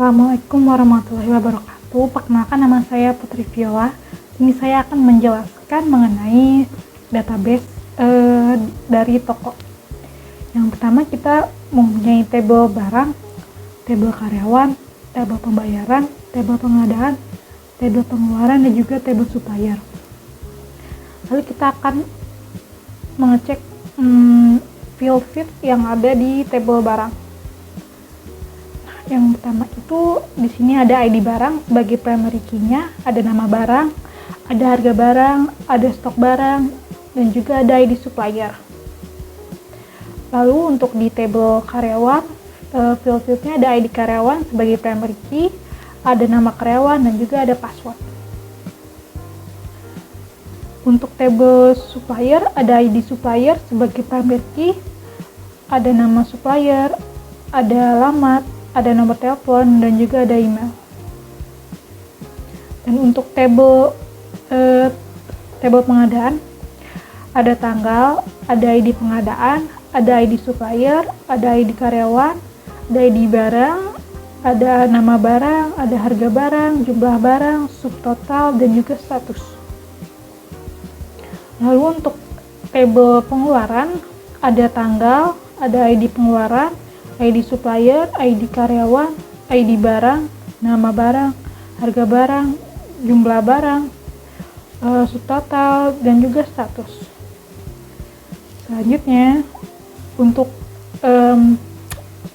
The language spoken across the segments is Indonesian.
Assalamualaikum warahmatullahi wabarakatuh. Perkenalkan, nama saya Putri Viola. Ini saya akan menjelaskan mengenai database dari toko. Yang pertama, kita mempunyai tabel barang, tabel karyawan, tabel pembayaran, tabel pengadaan, tabel pengeluaran, dan juga tabel supplier. Lalu kita akan mengecek field sheet yang ada di tabel barang. Yang pertama itu di sini ada ID barang sebagai primary key-nya, ada nama barang, ada harga barang, ada stok barang, dan juga ada ID supplier. Lalu untuk di tabel karyawan, field sheet-nya ada ID karyawan sebagai primary key, ada nama karyawan, dan juga ada password. Untuk tabel supplier, ada ID supplier sebagai primary key, ada nama supplier, ada alamat, ada nomor telepon, dan juga ada email. Dan untuk tabel pengadaan, ada tanggal, ada ID pengadaan, ada ID supplier, ada ID karyawan, ada ID barang, ada nama barang, ada harga barang, jumlah barang, subtotal, dan juga status. Lalu untuk tabel pengeluaran, ada tanggal, ada ID pengeluaran, ID supplier, ID karyawan, ID barang, nama barang, harga barang, jumlah barang, subtotal, dan juga status. Selanjutnya, untuk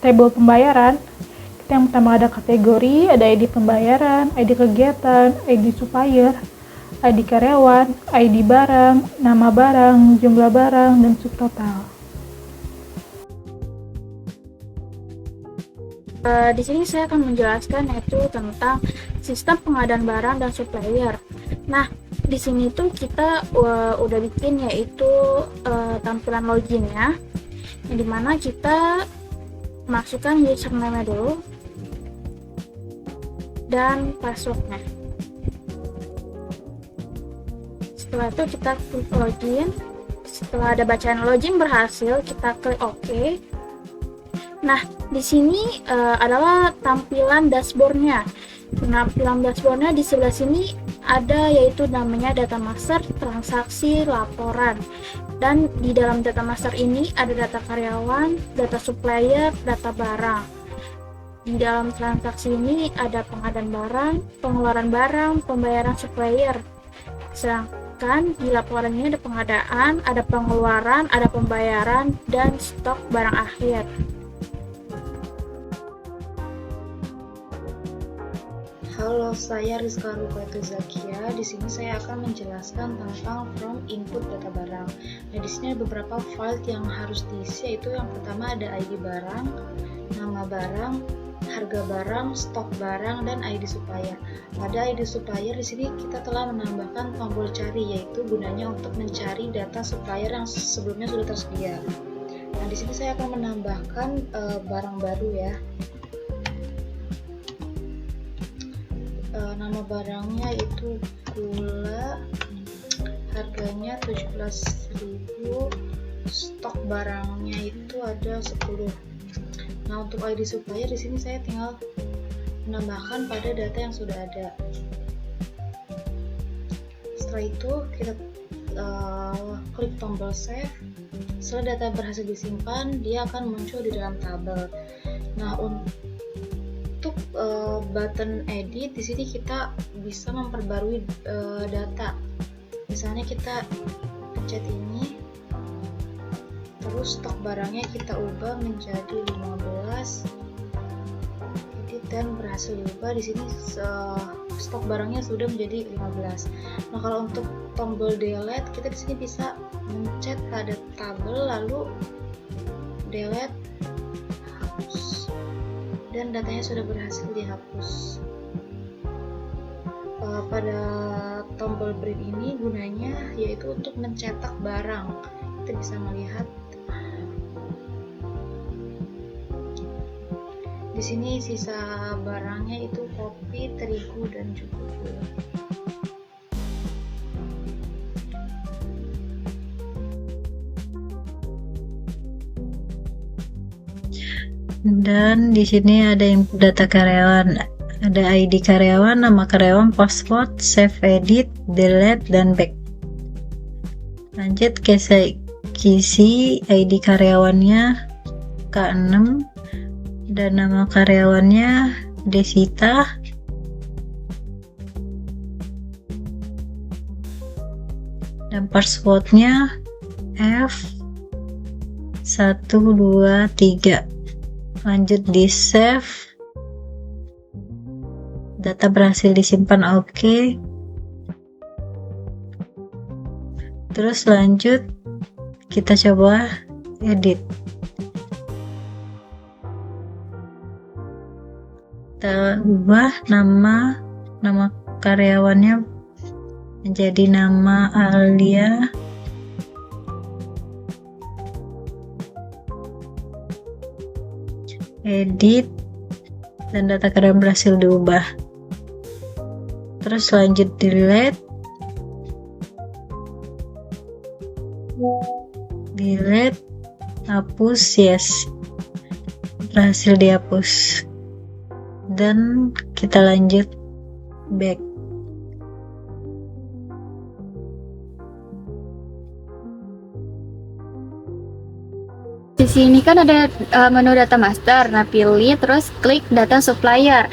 tabel pembayaran, kita yang pertama ada kategori, ada ID pembayaran, ID kegiatan, ID supplier, ID karyawan, ID barang, nama barang, jumlah barang, dan subtotal. Di sini saya akan menjelaskan yaitu tentang sistem pengadaan barang dan supplier. Nah, di sini tuh kita udah bikin yaitu tampilan loginnya, yang dimana kita masukkan username dulu dan passwordnya. Setelah itu kita klik login. Setelah ada bacaan login berhasil, kita klik OK. Nah, di sini adalah tampilan dashboardnya. Tampilan dashboardnya di sebelah sini ada yaitu namanya data master, transaksi, laporan. Dan di dalam data master ini ada data karyawan, data supplier, data barang. Di dalam transaksi ini ada pengadaan barang, pengeluaran barang, pembayaran supplier. Sedangkan di laporan ini ada pengadaan, ada pengeluaran, ada pembayaran, dan stok barang akhir. Halo, saya Rizka Rupaito Zakia. Di sini saya akan menjelaskan tentang from input data barang. Nah, di sini ada beberapa file yang harus diisi, yaitu yang pertama ada ID barang, nama barang, harga barang, stok barang, dan ID supplier. Pada ID supplier di sini kita telah menambahkan tombol cari, yaitu gunanya untuk mencari data supplier yang sebelumnya sudah tersedia. Nah, di sini saya akan menambahkan barang baru ya. Nama barangnya itu gula, harganya 17.000, stok barangnya itu ada 10. Nah, untuk ID supplier di sini saya tinggal menambahkan pada data yang sudah ada. Setelah itu kita klik tombol save. Setelah data berhasil disimpan, dia akan muncul di dalam tabel. Nah, untuk button edit di sini kita bisa memperbarui data. Misalnya kita pencet ini, terus stok barangnya kita ubah menjadi 15, edit dan berhasil diubah. Di sini stok barangnya sudah menjadi 15. Nah, kalau untuk tombol delete, kita di sini bisa mencet pada tabel lalu delete, hapus, dan datanya sudah berhasil dihapus. Pada tombol print ini gunanya yaitu untuk mencetak barang. Kita bisa melihat di sini sisa barangnya itu kopi, terigu, dan juga gula. Dan di sini ada input data karyawan, ada ID karyawan, nama karyawan, password, save, edit, delete, dan back. Lanjut kisi ID karyawannya K6 dan nama karyawannya Desita. Dan passwordnya F123. Lanjut di save, data berhasil disimpan, oke. Terus lanjut kita coba edit, kita ubah nama karyawannya menjadi nama Alia. Edit, dan data karyawan berhasil diubah. Terus lanjut delete, hapus, yes, berhasil dihapus. Dan kita lanjut back. Di sini kan ada menu data master. Nah, pilih terus klik data supplier.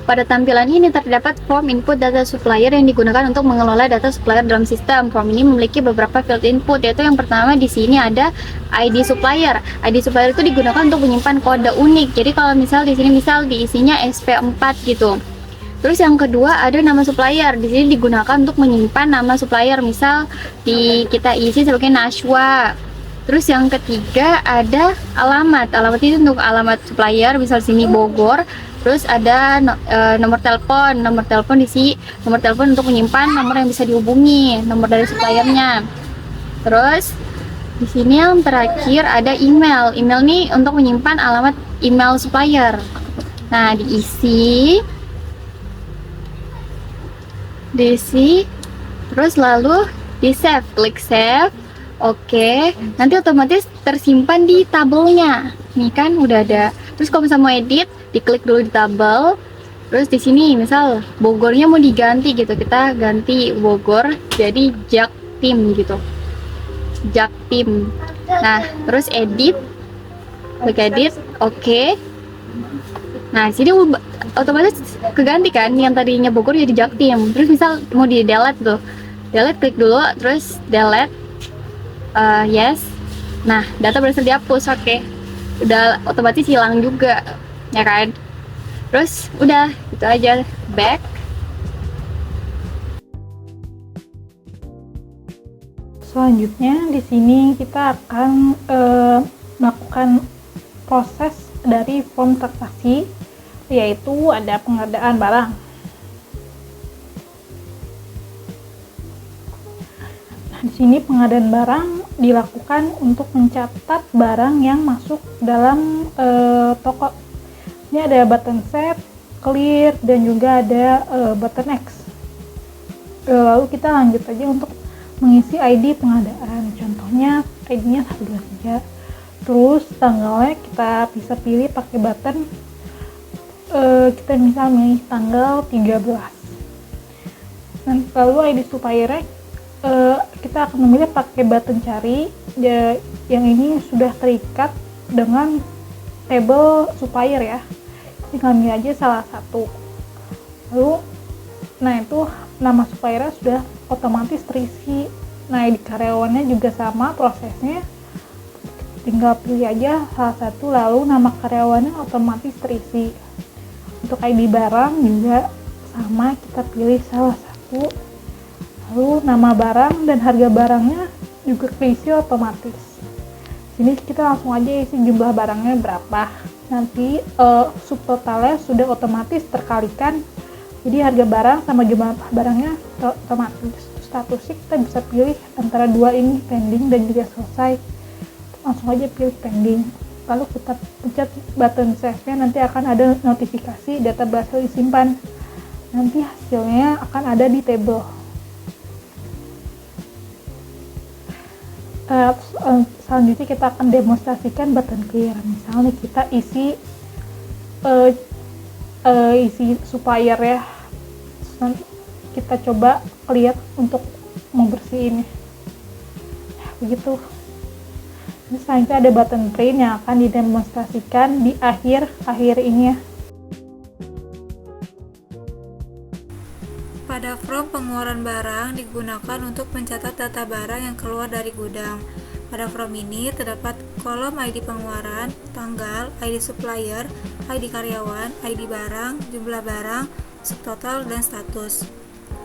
Pada tampilan ini terdapat form input data supplier yang digunakan untuk mengelola data supplier dalam sistem. Form ini memiliki beberapa field input, yaitu yang pertama di sini ada ID supplier. ID supplier itu digunakan untuk menyimpan kode unik. Jadi kalau misal di sini diisinya SP4 gitu. Terus yang kedua ada nama supplier. Di sini digunakan untuk menyimpan nama supplier. Misal kita isi sebagai Nashwa. Terus yang ketiga ada alamat. Alamat itu untuk alamat supplier, misal sini Bogor. Terus ada nomor telepon. Nomor telepon diisi nomor telepon untuk menyimpan nomor yang bisa dihubungi, nomor dari suppliernya. Terus di sini yang terakhir ada email. Email nih untuk menyimpan alamat email supplier. Nah, diisi, terus lalu di save, klik save. Oke, nanti otomatis tersimpan di tabelnya. Nih kan udah ada. Terus kalau misalnya mau edit, diklik dulu di tabel. Terus di sini misal Bogornya mau diganti gitu, kita ganti Bogor jadi Jaktim gitu. Jaktim. Nah, terus edit, klik edit, oke. Nah, sini otomatis keganti kan, yang tadinya Bogor jadi Jaktim. Terus misal mau di delete tuh, delete, klik dulu, terus delete. Yes. Nah, data berhasil dihapus, oke. Udah otomatis hilang juga, ya kan? Terus udah, itu aja, back. Selanjutnya di sini kita akan melakukan proses dari form transaksi, yaitu ada pengadaan barang. Nah, di sini pengadaan barang dilakukan untuk mencatat barang yang masuk dalam toko. Ini ada button set, clear, dan juga ada button X. Lalu kita lanjut aja untuk mengisi ID pengadaan. Contohnya ID-nya 123. Terus tanggalnya kita bisa pilih pakai button. Kita misal milih tanggal 13. Lalu ID supplier kita akan memilih pakai button cari. Yang ini sudah terikat dengan tabel supplier ya. Tinggal milih aja salah satu. Lalu, nah itu nama supplier sudah otomatis terisi. Nah, ID karyawannya juga sama prosesnya. Tinggal pilih aja salah satu, lalu nama karyawannya otomatis terisi. Untuk ID barang juga sama, kita pilih salah satu. Lalu nama barang dan harga barangnya juga keisi otomatis. Sini kita langsung aja isi jumlah barangnya berapa. Nanti subtotalnya sudah otomatis terkalikan. Jadi harga barang sama jumlah barangnya otomatis. Statusnya kita bisa pilih antara dua ini, pending dan juga selesai. Langsung aja pilih pending. Lalu kita pencet button save-nya, nanti akan ada notifikasi data berhasil disimpan. Nanti hasilnya akan ada di table. selanjutnya kita akan demonstrasikan button clear. Misalnya kita isi supplier ya. Terus nanti kita coba clear untuk membersihinnya. Begitu. Terus selanjutnya ada button print yang akan didemonstrasikan di akhir ini ya. Pada form pengeluaran barang digunakan untuk mencatat data barang yang keluar dari gudang. Pada form ini terdapat kolom ID pengeluaran, tanggal, ID supplier, ID karyawan, ID barang, jumlah barang, subtotal, dan status.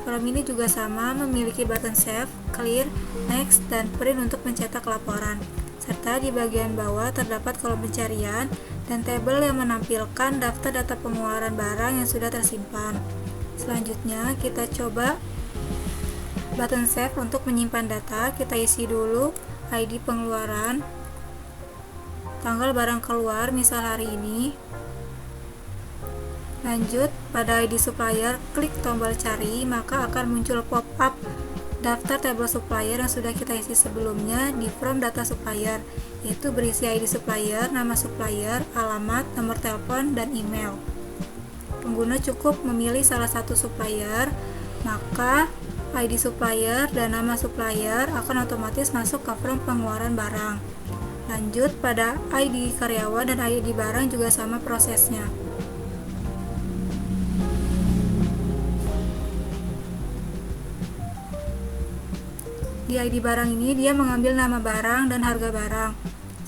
Form ini juga sama memiliki button save, clear, next, dan print untuk mencetak laporan. Serta di bagian bawah terdapat kolom pencarian dan tabel yang menampilkan daftar data pengeluaran barang yang sudah tersimpan. Selanjutnya kita coba button save untuk menyimpan data. Kita isi dulu ID pengeluaran, tanggal barang keluar, misal hari ini. Lanjut, pada ID supplier, klik tombol cari, maka akan muncul pop-up daftar tabel supplier yang sudah kita isi sebelumnya di form data supplier, yaitu berisi ID supplier, nama supplier, alamat, nomor telepon, dan email. Pengguna cukup memilih salah satu supplier, maka ID supplier dan nama supplier akan otomatis masuk ke form pengeluaran barang. Lanjut, pada ID karyawan dan ID barang juga sama prosesnya. Di ID barang ini dia mengambil nama barang dan harga barang.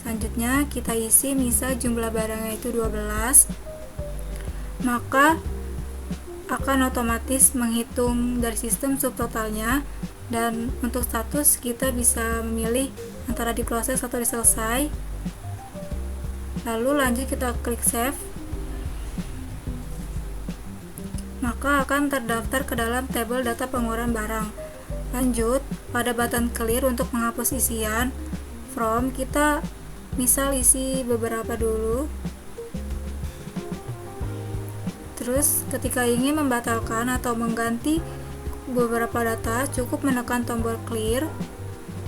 Selanjutnya kita isi misal jumlah barangnya itu 12, maka akan otomatis menghitung dari sistem subtotalnya, dan untuk status kita bisa memilih antara diproses atau diselesai. Lalu lanjut kita klik save, maka akan terdaftar ke dalam tabel data pengeluaran barang. Lanjut, pada button clear untuk menghapus isian form, kita misal isi beberapa dulu. Terus ketika ingin membatalkan atau mengganti beberapa data, cukup menekan tombol clear,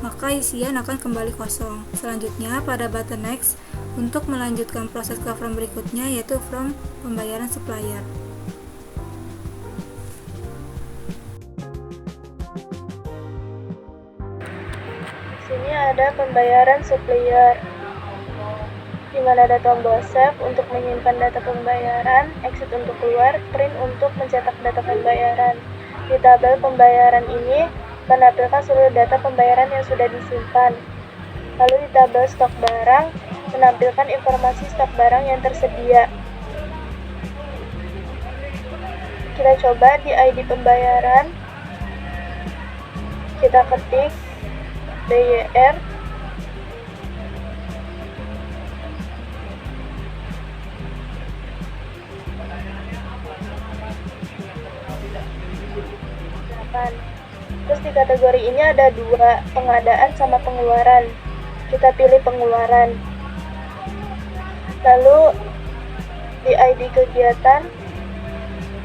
maka isian akan kembali kosong. Selanjutnya pada button next untuk melanjutkan proses ke form berikutnya, yaitu form pembayaran supplier. Di sini ada pembayaran supplier, di mana ada tombol save untuk menyimpan data pembayaran, exit untuk keluar, print untuk mencetak data pembayaran. Di tabel pembayaran ini menampilkan seluruh data pembayaran yang sudah disimpan. Lalu di tabel stok barang menampilkan informasi stok barang yang tersedia. Kita coba di ID pembayaran, kita ketik BYR, terus di kategori ini ada dua, pengadaan sama pengeluaran. Kita pilih pengeluaran. Lalu di ID kegiatan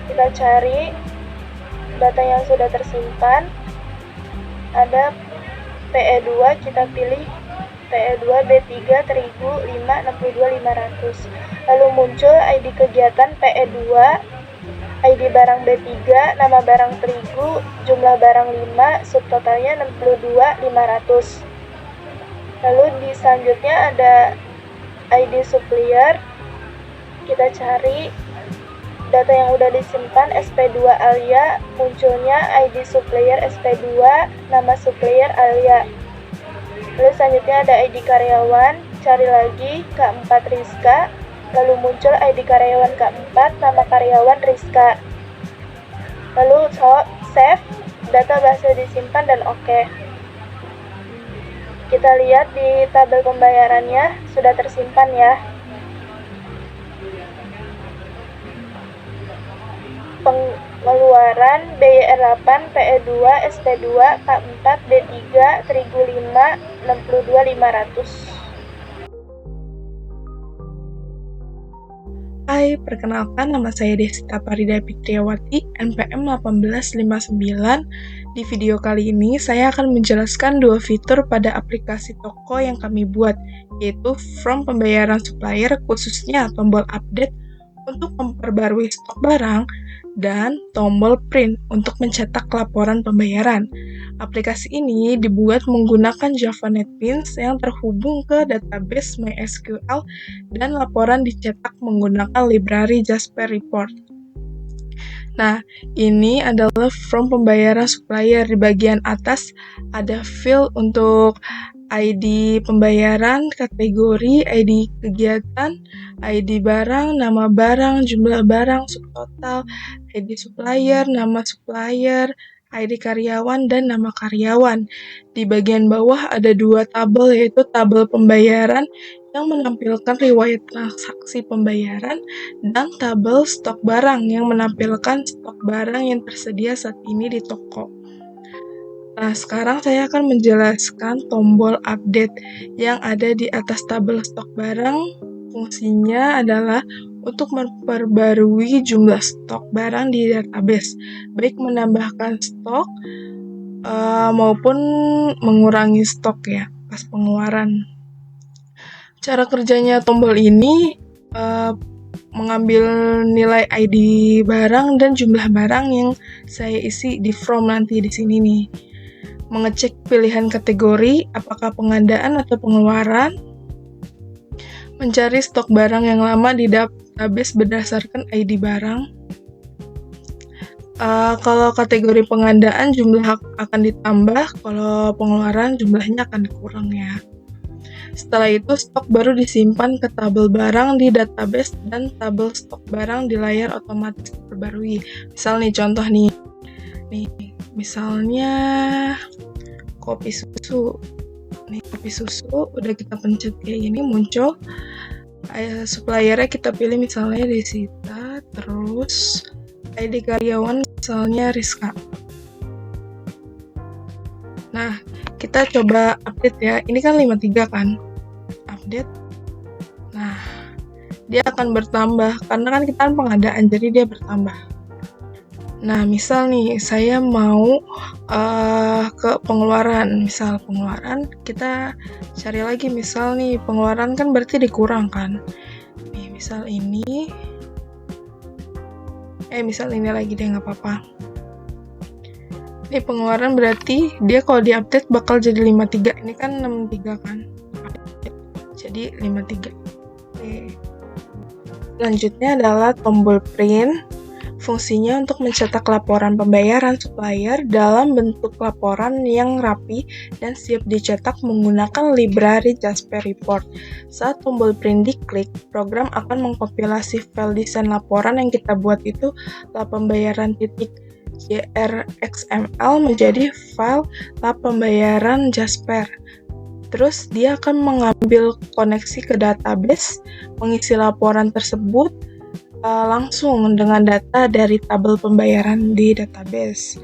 kita cari data yang sudah tersimpan. Ada PE2, kita pilih PE2 B3 terigu 5 62.500. Lalu muncul ID kegiatan PE2, ID barang B3, nama barang terigu, jumlah barang 5, subtotalnya 62.500. Lalu di selanjutnya ada ID supplier. Kita cari data yang udah disimpan SP2 Alia, munculnya ID supplier SP2, nama supplier Alia. Lalu selanjutnya ada ID karyawan, cari lagi K4 Rizka. Lalu muncul ID karyawan K4, nama karyawan Rizka. Lalu save, data berhasil disimpan dan oke. Kita lihat di tabel pembayarannya sudah tersimpan ya. Pengeluaran BYR 8, PE2, SP2, K4, D3, terigu 5, 62.500. Hai, perkenalkan nama saya Desita Parida Fitriawati, NPM 1859. Di video kali ini, saya akan menjelaskan dua fitur pada aplikasi toko yang kami buat, yaitu From Pembayaran Supplier, khususnya tombol update untuk memperbarui stok barang, dan tombol print untuk mencetak laporan pembayaran. Aplikasi ini dibuat menggunakan Java NetBeans yang terhubung ke database MySQL dan laporan dicetak menggunakan library Jasper Report. Nah, ini adalah from pembayaran supplier. Di bagian atas ada field untuk ID pembayaran, kategori, ID kegiatan, ID barang, nama barang, jumlah barang, subtotal, ID supplier, nama supplier, ID karyawan, dan nama karyawan. Di bagian bawah ada dua tabel, yaitu tabel pembayaran yang menampilkan riwayat transaksi pembayaran dan tabel stok barang yang menampilkan stok barang yang tersedia saat ini di toko. Nah, sekarang saya akan menjelaskan tombol update yang ada di atas tabel stok barang. Fungsinya adalah untuk memperbarui jumlah stok barang di database, baik menambahkan stok maupun mengurangi stok ya pas pengeluaran. Cara kerjanya tombol ini mengambil nilai ID barang dan jumlah barang yang saya isi di from nanti di sini nih. Mengecek pilihan kategori, apakah pengadaan atau pengeluaran, mencari stok barang yang lama di database berdasarkan ID barang. Kalau kategori pengadaan jumlah akan ditambah, kalau pengeluaran jumlahnya akan dikurang ya. Setelah itu stok baru disimpan ke tabel barang di database dan tabel stok barang di layar otomatis diperbarui. Misal nih contoh nih misalnya kopi susu. Nih kopi susu udah kita pencet kayak gini muncul. Suppliernya kita pilih misalnya Desita, terus ID karyawan misalnya Rizka. Nah, kita coba update ya. Ini kan 53 kan? Update. Nah, dia akan bertambah karena kan kita kan pengadaan, jadi dia bertambah. Nah, misal nih saya mau ke pengeluaran. Misal pengeluaran, kita cari lagi misal nih pengeluaran kan berarti dikurang kan. Nih, misal ini lagi deh nggak apa-apa. Ini pengeluaran berarti dia kalau diupdate bakal jadi 53. Ini kan 63 kan. Jadi 53. Oke. Selanjutnya adalah tombol print. Fungsinya untuk mencetak laporan pembayaran supplier dalam bentuk laporan yang rapi dan siap dicetak menggunakan library Jasper Report. Saat tombol print diklik, program akan mengkompilasi file desain laporan yang kita buat itu lap pembayaran .jrxml menjadi file lap pembayaran Jasper. Terus dia akan mengambil koneksi ke database, mengisi laporan tersebut langsung dengan data dari tabel pembayaran di database.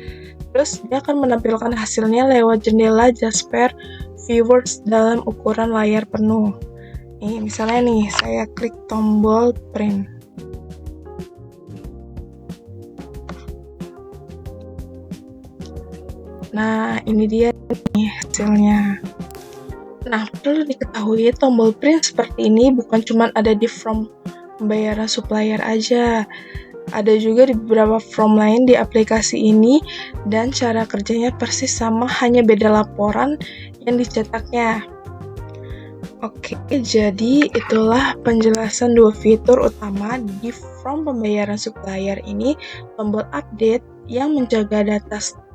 Terus dia akan menampilkan hasilnya lewat jendela Jasper Viewers dalam ukuran layar penuh. Nih, misalnya nih, saya klik tombol print. Nah, ini dia nih hasilnya. Nah, perlu diketahui tombol print seperti ini bukan cuma ada di from pembayaran supplier aja. Ada juga di beberapa from lain di aplikasi ini dan cara kerjanya persis sama, hanya beda laporan yang dicetaknya. Oke, jadi itulah penjelasan dua fitur utama di from pembayaran supplier ini. Tombol update yang menjaga data stok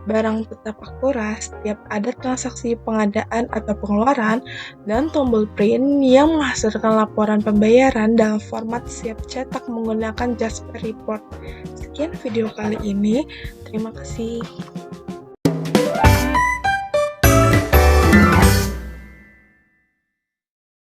barang tetap akurat setiap ada transaksi pengadaan atau pengeluaran, dan tombol print yang menghasilkan laporan pembayaran dalam format siap cetak menggunakan Jasper Report. Sekian video kali ini, terima kasih.